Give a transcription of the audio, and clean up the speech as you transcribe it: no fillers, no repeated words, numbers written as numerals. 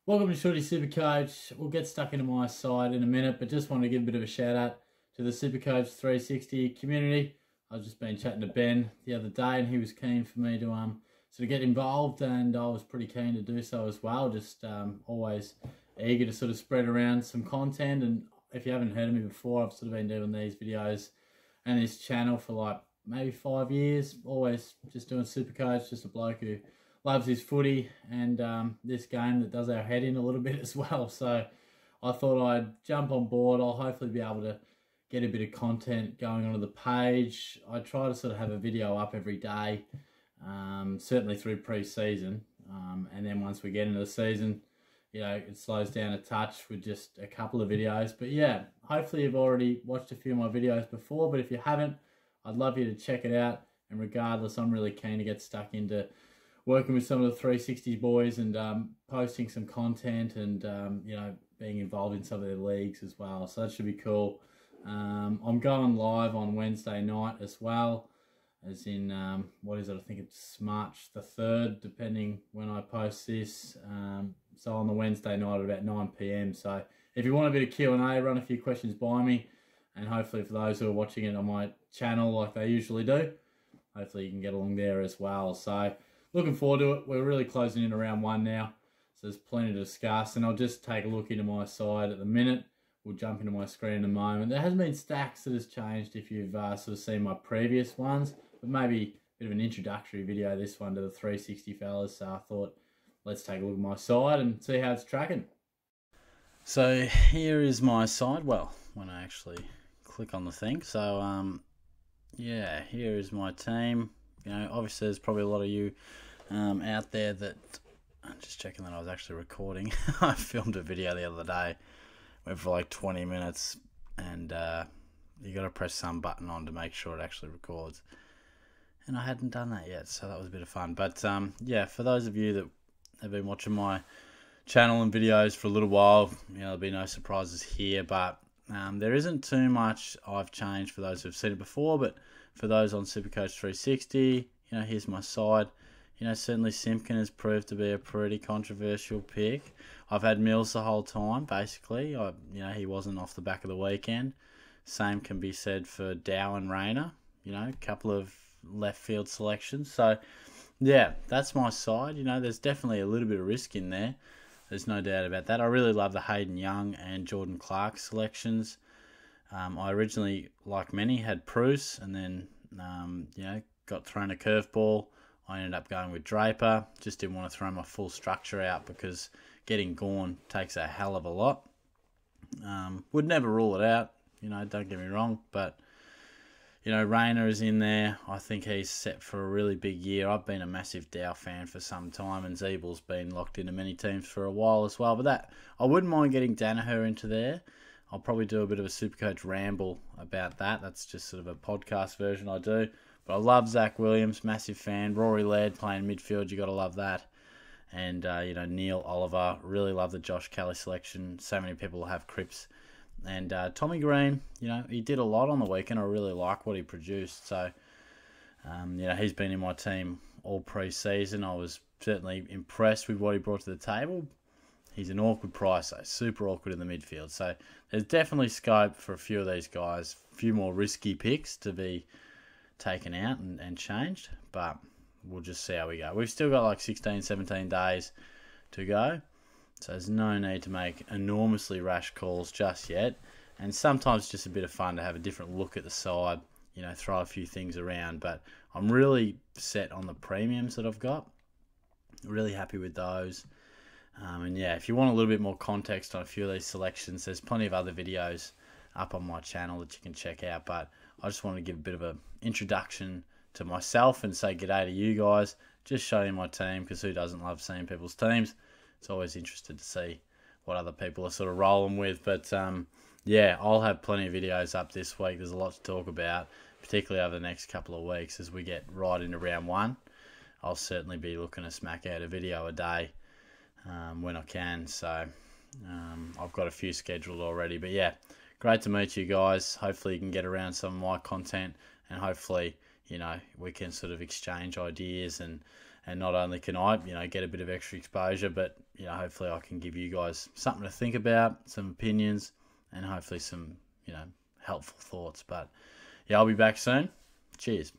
Welcome to SuperCoach. We'll get stuck into my side in a minute, but just wanted to give a bit of a shout out to the SuperCoach 360 community. I've just been chatting to Ben the other day, and he was keen for me to sort of get involved, and I was pretty keen to do so as well. Just always eager to sort of spread around some content. And if you haven't heard of me before, I've sort of been doing these videos and this channel for like maybe 5 years. Always just doing SuperCoach, just a bloke who loves his footy and this game that does our head in a little bit as well. So I thought I'd jump on board. I'll hopefully be able to get a bit of content going onto the page. I try to sort of have a video up every day, certainly through pre-season. And then once we get into the season, you know, it slows down a touch with just a couple of videos. But yeah, hopefully you've already watched a few of my videos before, but if you haven't, I'd love you to check it out. And regardless, I'm really keen to get stuck into working with some of the 360 boys and posting some content and, you know, being involved in some of their leagues as well. So that should be cool. I'm going live on Wednesday night as well, as in, what is it? I think it's March the 3rd, depending when I post this. So on the Wednesday night at about 9 PM. So if you want a bit of Q&A, run a few questions by me. And hopefully for those who are watching it on my channel like they usually do, hopefully you can get along there as well. So looking forward to it. We're really closing in around 1 now, so there's plenty to discuss. And I'll just take a look into my side at the minute. We'll jump into my screen in a moment. There has been stacks that has changed if you've sort of seen my previous ones, but maybe a bit of an introductory video, this one to the 360 fellas. So I thought, let's take a look at my side and see how it's tracking. So here is my side. Well, when I actually click on the thing. So, yeah, here is my team. You know, obviously there's probably a lot of you out there that, I'm just checking that I was actually recording. I filmed a video the other day, went for like 20 minutes, and you got to press some button on to make sure it actually records. And I hadn't done that yet, so that was a bit of fun. But yeah, for those of you that have been watching my channel and videos for a little while, you know, there'll be no surprises here, but there isn't too much I've changed for those who've seen it before. But for those on SuperCoach 360, you know, here's my side. You know, certainly Simpkin has proved to be a pretty controversial pick. I've had Mills the whole time, basically. You know, he wasn't off the back of the weekend. Same can be said for Dow and Rayner. You know, a couple of left field selections. So, yeah, that's my side. You know, there's definitely a little bit of risk in there. There's no doubt about that. I really love the Hayden Young and Jordan Clark selections. I originally, like many, had Bruce, and then, you know, got thrown a curveball. I ended up going with Draper. Just didn't want to throw my full structure out because getting Gorn takes a hell of a lot. Would never rule it out, you know, don't get me wrong. But, you know, Rayner is in there. I think he's set for a really big year. I've been a massive Dow fan for some time, and Zeebel's been locked into many teams for a while as well. But that, I wouldn't mind getting Danaher into there. I'll probably do a bit of a SuperCoach ramble about that. That's just sort of a podcast version I do. But I love Zach Williams, massive fan. Rory Laird playing midfield, you got to love that. And, you know, Neil Oliver, really love the Josh Kelly selection. So many people have Cripps. And Tommy Green, you know, he did a lot on the weekend. I really like what he produced. So, you know, he's been in my team all pre-season. I was certainly impressed with what he brought to the table. He's an awkward price, though. Super awkward in the midfield. So there's definitely scope for a few of these guys. A few more risky picks to be taken out and changed. But we'll just see how we go. We've still got like 16, 17 days to go. So there's no need to make enormously rash calls just yet. And sometimes just a bit of fun to have a different look at the side. You know, throw a few things around. But I'm really set on the premiums that I've got. Really happy with those. And yeah, if you want a little bit more context on a few of these selections, there's plenty of other videos up on my channel that you can check out. But I just wanted to give a bit of an introduction to myself and say g'day to you guys. Just show you my team, because who doesn't love seeing people's teams? It's always interested to see what other people are sort of rolling with. But yeah, I'll have plenty of videos up this week. There's a lot to talk about, particularly over the next couple of weeks as we get right into round 1. I'll certainly be looking to smack out a video a day when I can. So I've got a few scheduled already. But yeah, great to meet you guys. Hopefully you can get around some of my content, and hopefully, you know, we can sort of exchange ideas and And not only can I, get a bit of extra exposure, but, hopefully I can give you guys something to think about, some opinions, and hopefully some, helpful thoughts. But, yeah, I'll be back soon. Cheers.